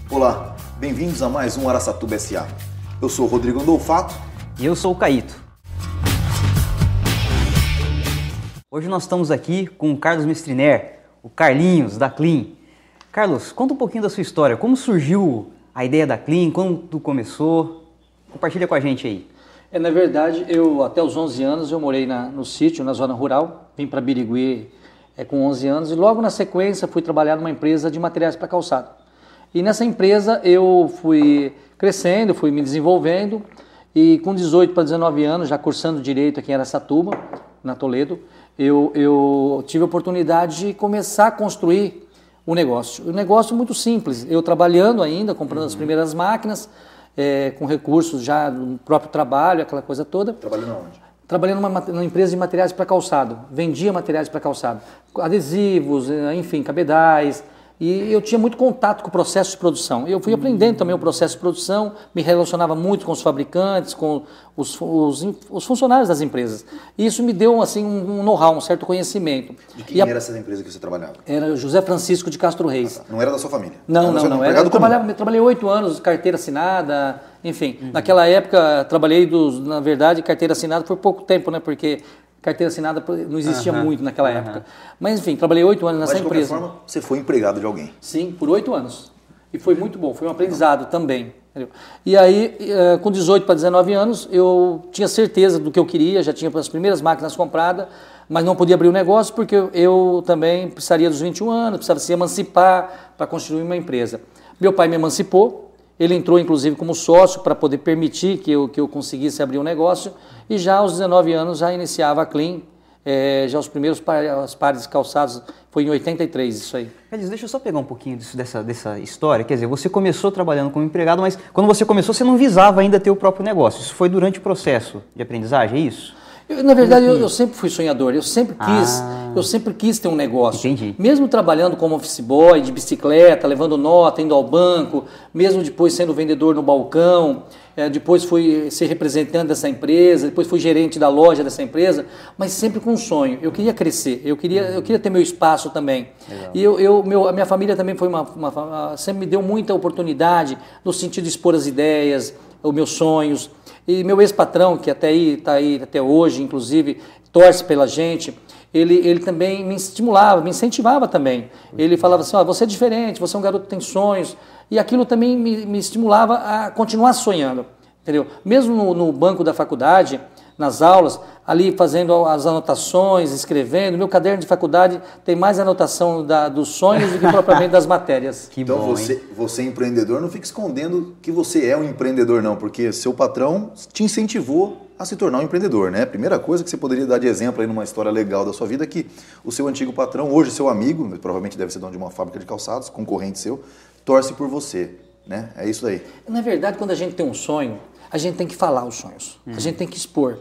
Olá, bem-vindos a mais um Araçatuba S.A. Eu sou o Rodrigo Andolfato. E eu sou o Caíto. Hoje nós estamos aqui com o Carlos Mestriner, o Carlinhos, da Clean. Carlos, conta um pouquinho da sua história. Como surgiu a ideia da Clean? Quando começou? Compartilha com a gente aí. Na verdade, até os 11 anos eu morei no sítio, na zona rural. Vim para Birigui com 11 anos e logo na sequência fui trabalhar numa empresa de materiais para calçado. E nessa empresa eu fui crescendo, fui me desenvolvendo e com 18 para 19 anos, já cursando Direito aqui em Araçatuba, na Toledo, eu tive a oportunidade de começar a construir um negócio. Um negócio muito simples, eu trabalhando ainda, comprando as primeiras máquinas, com recursos já do próprio trabalho, aquela coisa toda. Trabalhando onde? Trabalhando numa empresa de materiais para calçado, vendia materiais para calçado, adesivos, enfim, cabedais, e eu tinha muito contato com o processo de produção. Eu fui aprendendo também o processo de produção, me relacionava muito com os fabricantes, com os funcionários das empresas. E isso me deu assim, um know-how, um certo conhecimento. De quem era essa empresa que você trabalhava? Era José Francisco de Castro Reis. Não era da sua família? Não. Eu trabalhei 8 anos, carteira assinada, enfim. Naquela época, na verdade, carteira assinada por pouco tempo, né? Porque carteira assinada não existia muito naquela época. Mas, enfim, trabalhei 8 anos nessa empresa. Mas, de qualquer forma, você foi empregado de alguém? Sim, por 8 anos. E foi muito bom, foi um aprendizado também. Entendeu? E aí, com 18 para 19 anos, eu tinha certeza do que eu queria, já tinha as primeiras máquinas compradas, mas não podia abrir o negócio porque eu também precisaria dos 21 anos, precisava se emancipar para construir uma empresa. Meu pai me emancipou, ele entrou inclusive como sócio para poder permitir que eu conseguisse abrir um negócio e já aos 19 anos já iniciava a Clean, já os primeiros pares de calçados, foi em 83 isso aí. Carlos, deixa eu só pegar um pouquinho dessa história, quer dizer, você começou trabalhando como empregado, mas quando você começou você não visava ainda ter o próprio negócio, isso foi durante o processo de aprendizagem, é isso? Na verdade, eu sempre fui sonhador, eu sempre quis ter um negócio. Entendi. Mesmo trabalhando como office boy, de bicicleta, levando nota, indo ao banco, mesmo depois sendo vendedor no balcão, depois fui ser representante dessa empresa, depois fui gerente da loja dessa empresa, mas sempre com um sonho. Eu queria crescer, eu queria ter meu espaço também. Legal. E a minha família também foi sempre me deu muita oportunidade no sentido de expor as ideias, os meus sonhos. E meu ex-patrão, que está aí até hoje, inclusive, torce pela gente, ele também me estimulava, me incentivava também. Ele falava assim, você é diferente, você é um garoto que tem sonhos. E aquilo também me estimulava a continuar sonhando, entendeu? Mesmo no banco da faculdade, nas aulas, ali fazendo as anotações, escrevendo, meu caderno de faculdade tem mais anotação dos sonhos do que propriamente das matérias. Então você é empreendedor, não fica escondendo que você é um empreendedor não, porque seu patrão te incentivou a se tornar um empreendedor, né? A primeira coisa que você poderia dar de exemplo aí numa história legal da sua vida é que o seu antigo patrão, hoje seu amigo, provavelmente deve ser dono de uma fábrica de calçados, concorrente seu, torce por você, né? É isso aí. Na verdade, quando a gente tem um sonho, a gente tem que falar os sonhos, a gente tem que expor.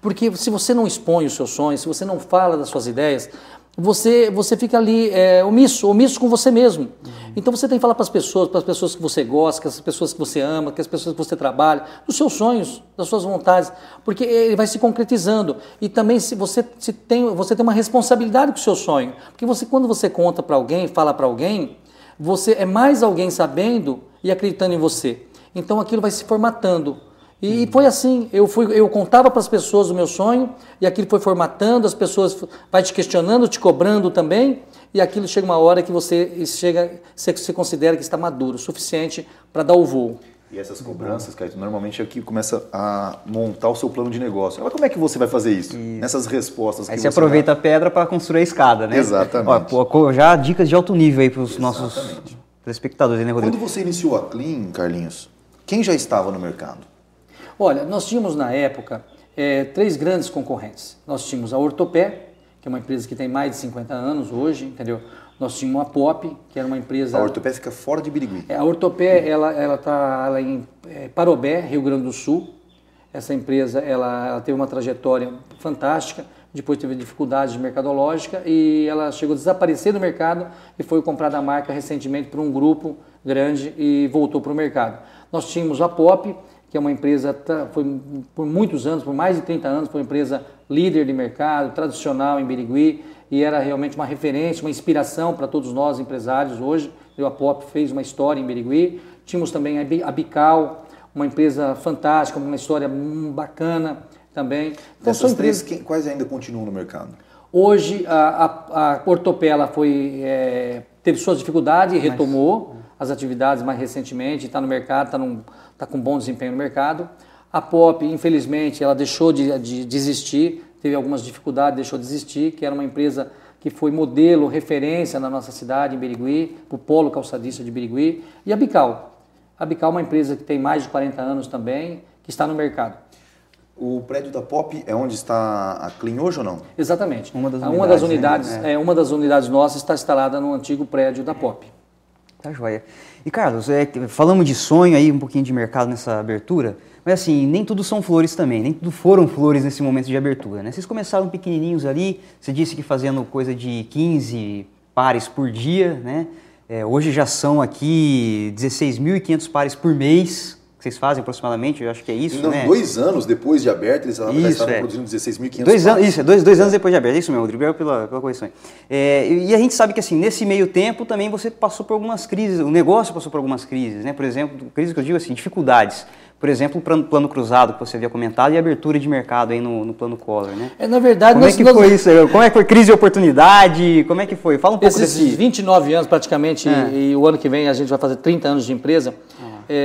Porque se você não expõe os seus sonhos, se você não fala das suas ideias, você fica ali omisso com você mesmo. Então você tem que falar para as pessoas que você gosta, com as pessoas que você ama, com as pessoas que você trabalha, dos seus sonhos, das suas vontades, porque ele vai se concretizando. E também você tem uma responsabilidade com o seu sonho, porque quando você conta para alguém, fala para alguém, você é mais alguém sabendo e acreditando em você. Então aquilo vai se formatando. E foi assim, eu contava para as pessoas o meu sonho, e aquilo foi formatando, as pessoas vai te questionando, te cobrando também, e aquilo chega uma hora que você considera que está maduro, o suficiente para dar o voo. E essas cobranças, Caíto, normalmente aqui começa a montar o seu plano de negócio. Mas como é que você vai fazer isso? Nessas respostas que aí você aproveita a pedra para construir a escada, né? Exatamente. Já dicas de alto nível aí para os nossos telespectadores, né, Rodrigo? Quando você iniciou a Clean, Carlinhos, quem já estava no mercado? Olha, nós tínhamos na época 3 grandes concorrentes. Nós tínhamos a Ortopé, que é uma empresa que tem mais de 50 anos hoje, entendeu? Nós tínhamos a Pop, que era uma empresa... A Ortopé fica fora de Birigui. A Ortopé, ela está em Parobé, Rio Grande do Sul. Essa empresa, ela teve uma trajetória fantástica, depois teve dificuldades mercadológica e ela chegou a desaparecer do mercado e foi comprada a marca recentemente por um grupo grande e voltou para o mercado. Nós tínhamos a Pop, que é uma empresa, foi por muitos anos, por mais de 30 anos, foi uma empresa líder de mercado, tradicional em Birigui, e era realmente uma referência, uma inspiração para todos nós empresários hoje, A Pop fez uma história em Birigui. Tínhamos também a Bical, uma empresa fantástica, uma história bacana também. Então, dessas três, quais ainda continuam no mercado? Hoje a Ortopé ela teve suas dificuldades e retomou as atividades mais recentemente, está no mercado, está com bom desempenho no mercado. A Pop, infelizmente, ela deixou de desistir, teve algumas dificuldades, deixou de desistir, que era uma empresa que foi modelo, referência na nossa cidade, em Birigui, para o polo calçadista de Birigui. E a Bical. A Bical é uma empresa que tem mais de 40 anos também, que está no mercado. O prédio da Pop é onde está a Clean hoje ou não? Exatamente. Uma das unidades nossas está instalada no antigo prédio da Pop. Tá joia. E Carlos, falamos de sonho aí, um pouquinho de mercado nessa abertura, mas assim, nem tudo são flores também, nem tudo foram flores nesse momento de abertura, né? Vocês começaram pequenininhos ali, você disse que fazendo coisa de 15 pares por dia, né? Hoje já são aqui 16.500 pares por mês, que vocês fazem aproximadamente, eu acho que é isso, né? 2 anos depois de aberto, eles já estavam produzindo 16.500 pares. Isso, dois anos depois de aberto, é isso mesmo, Rodrigo, pela correção. E a gente sabe que assim, nesse meio tempo também você passou por algumas crises, o negócio passou por algumas crises, né? Por exemplo, crises que eu digo assim, dificuldades. Por exemplo, o plano cruzado que você havia comentado e a abertura de mercado aí no plano Collor, né? Na verdade, como é que foi isso? Como é que foi crise de oportunidade? Como é que foi? Fala um pouco desse... 29 anos praticamente, e o ano que vem a gente vai fazer 30 anos de empresa.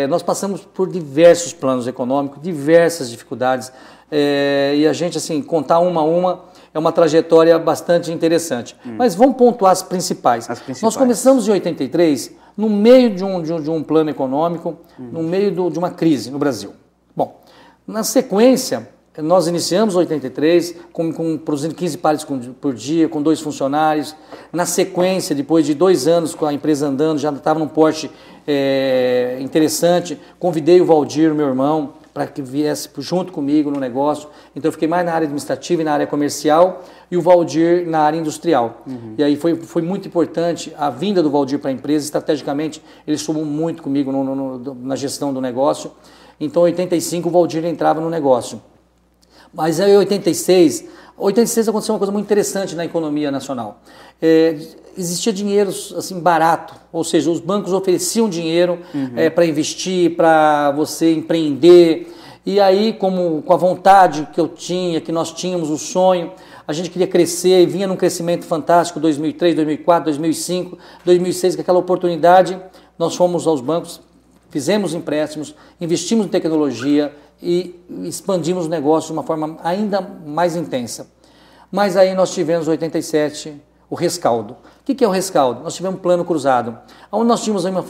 Nós passamos por diversos planos econômicos, diversas dificuldades, e a gente, assim, contar uma a uma é uma trajetória bastante interessante. Mas vamos pontuar as principais. Nós começamos em 83, no meio de um plano econômico, no meio de uma crise no Brasil. Bom, na sequência, nós iniciamos em 83, produzindo 15 pares por dia, com 2 funcionários. Na sequência, depois de 2 anos com a empresa andando, já estava num porte interessante, convidei o Valdir, meu irmão, para que viesse junto comigo no negócio. Então eu fiquei mais na área administrativa e na área comercial, e o Valdir na área industrial. E aí foi muito importante a vinda do Valdir para a empresa. Estrategicamente, ele somou muito comigo na gestão do negócio. Então, em 85, o Valdir entrava no negócio. Mas aí, em 86 aconteceu uma coisa muito interessante na economia nacional. Existia dinheiro assim, barato, ou seja, os bancos ofereciam dinheiro para investir, para você empreender. E aí, com a vontade que eu tinha, que nós tínhamos, o sonho, a gente queria crescer, e vinha num crescimento fantástico, 2003, 2004, 2005, 2006, com aquela oportunidade, nós fomos aos bancos, fizemos empréstimos, investimos em tecnologia e expandimos o negócio de uma forma ainda mais intensa. Mas aí nós tivemos, em 87, o rescaldo. O que é o rescaldo? Nós tivemos um plano cruzado, onde nós tínhamos uma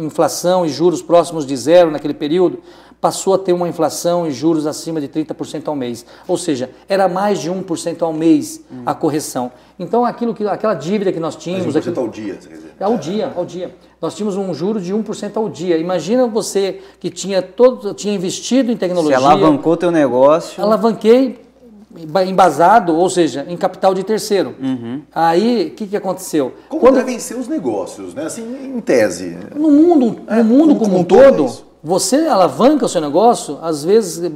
inflação e juros próximos de zero naquele período, passou a ter uma inflação e juros acima de 30% ao mês. Ou seja, era mais de 1% ao mês a correção. Então, aquela dívida que nós tínhamos... Mas 1% ao dia, você quer dizer? Ao dia. Nós tínhamos um juro de 1% ao dia. Imagina você que tinha investido em tecnologia... Você alavancou teu negócio... Alavanquei embasado, ou seja, em capital de terceiro. Aí, o que aconteceu? Como devem ser os negócios, né? Assim, em tese. No mundo como um todo, você alavanca o seu negócio, às vezes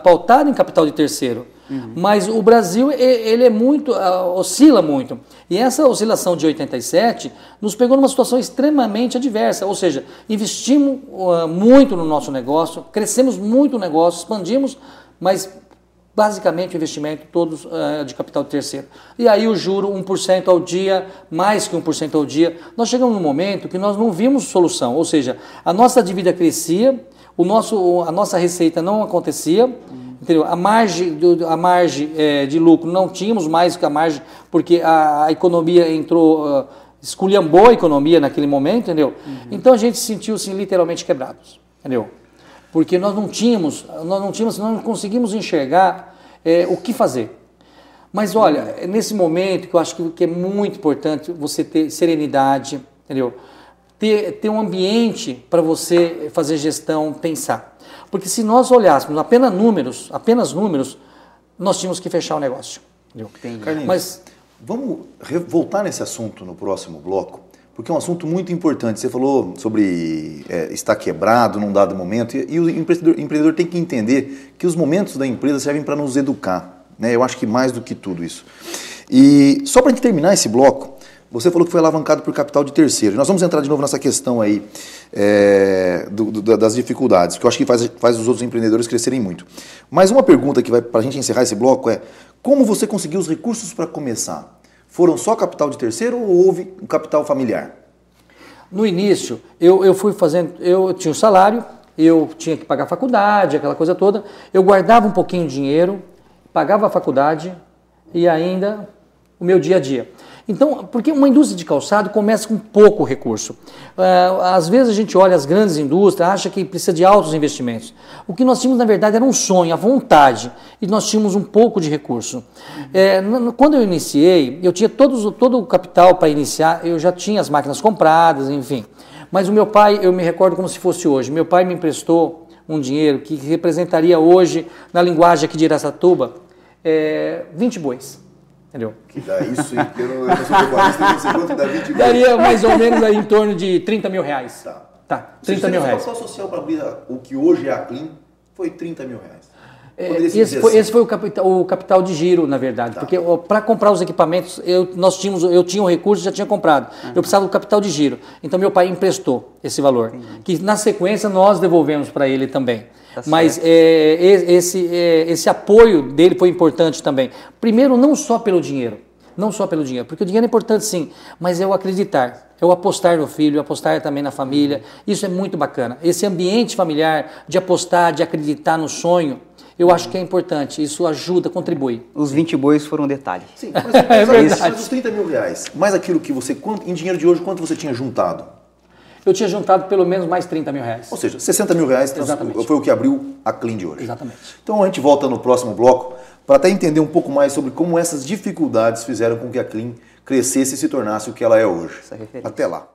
pautado em capital de terceiro. Mas o Brasil, ele é muito, oscila muito. E essa oscilação de 87 nos pegou numa situação extremamente adversa. Ou seja, investimos muito no nosso negócio, crescemos muito o negócio, expandimos, mas basicamente o investimento todos de capital de terceiro. E aí o juro 1% ao dia, mais que 1% ao dia. Nós chegamos num momento que nós não vimos solução, ou seja, a nossa dívida crescia, a nossa receita não acontecia, entendeu? A margem de lucro não tínhamos mais que a margem, porque a economia entrou, esculhambou a economia naquele momento, entendeu? Então a gente se sentiu assim, literalmente quebrados, entendeu? Porque nós não conseguimos enxergar o que fazer. Mas olha, nesse momento que eu acho que é muito importante você ter serenidade, entendeu? Ter um ambiente para você fazer gestão, pensar. Porque se nós olhássemos apenas números, nós tínhamos que fechar o negócio. Carlinhos, mas vamos voltar nesse assunto no próximo bloco, porque é um assunto muito importante. Você falou sobre estar quebrado num dado momento, e o empreendedor tem que entender que os momentos da empresa servem para nos educar, né? Eu acho que mais do que tudo isso. E só para a gente terminar esse bloco, Você falou que foi alavancado por capital de terceiro. Nós vamos entrar de novo nessa questão aí das dificuldades, que eu acho que faz os outros empreendedores crescerem muito. Mas uma pergunta que vai para a gente encerrar esse bloco é: como você conseguiu os recursos para começar? Foram só capital de terceiro ou houve um capital familiar? No início, eu fui fazendo, eu tinha um salário, eu tinha que pagar a faculdade, aquela coisa toda, eu guardava um pouquinho de dinheiro, pagava a faculdade e ainda o meu dia a dia. Então, porque uma indústria de calçado começa com pouco recurso. Às vezes a gente olha as grandes indústrias, acha que precisa de altos investimentos. O que nós tínhamos, na verdade, era um sonho, a vontade, e nós tínhamos um pouco de recurso. Quando eu iniciei, eu tinha todo o capital para iniciar, eu já tinha as máquinas compradas, enfim. Mas o meu pai, eu me recordo como se fosse hoje, meu pai me emprestou um dinheiro que representaria hoje, na linguagem aqui de Araçatuba, 20 bois. Entendeu? Que dá isso, eu não sou pecuarista, não sei quanto dá 20 bois. Daria mais ou menos aí em torno de 30 mil reais. Tá, 30 mil reais. O capital social para abrir o que hoje é a Clean foi 30 mil reais. Esse foi o capital de giro, na verdade, porque para comprar os equipamentos, eu tinha um recurso, já tinha comprado. Eu precisava do capital de giro. Então meu pai emprestou esse valor, que na sequência nós devolvemos para ele também. Mas esse apoio dele foi importante também. Primeiro, não só pelo dinheiro, porque o dinheiro é importante sim, mas é o acreditar, é o apostar no filho, apostar também na família. Isso é muito bacana. Esse ambiente familiar de apostar, de acreditar no sonho, eu acho que é importante, isso ajuda, contribui. Os 20 bois foram um detalhe. Sim, mas os 30 mil reais, mais aquilo que você, em dinheiro de hoje, quanto você tinha juntado? Eu tinha juntado pelo menos mais 30 mil reais. Ou seja, 60 mil reais foi o que abriu a Clean de hoje. Exatamente. Então a gente volta no próximo bloco para até entender um pouco mais sobre como essas dificuldades fizeram com que a Clean crescesse e se tornasse o que ela é hoje. Até lá.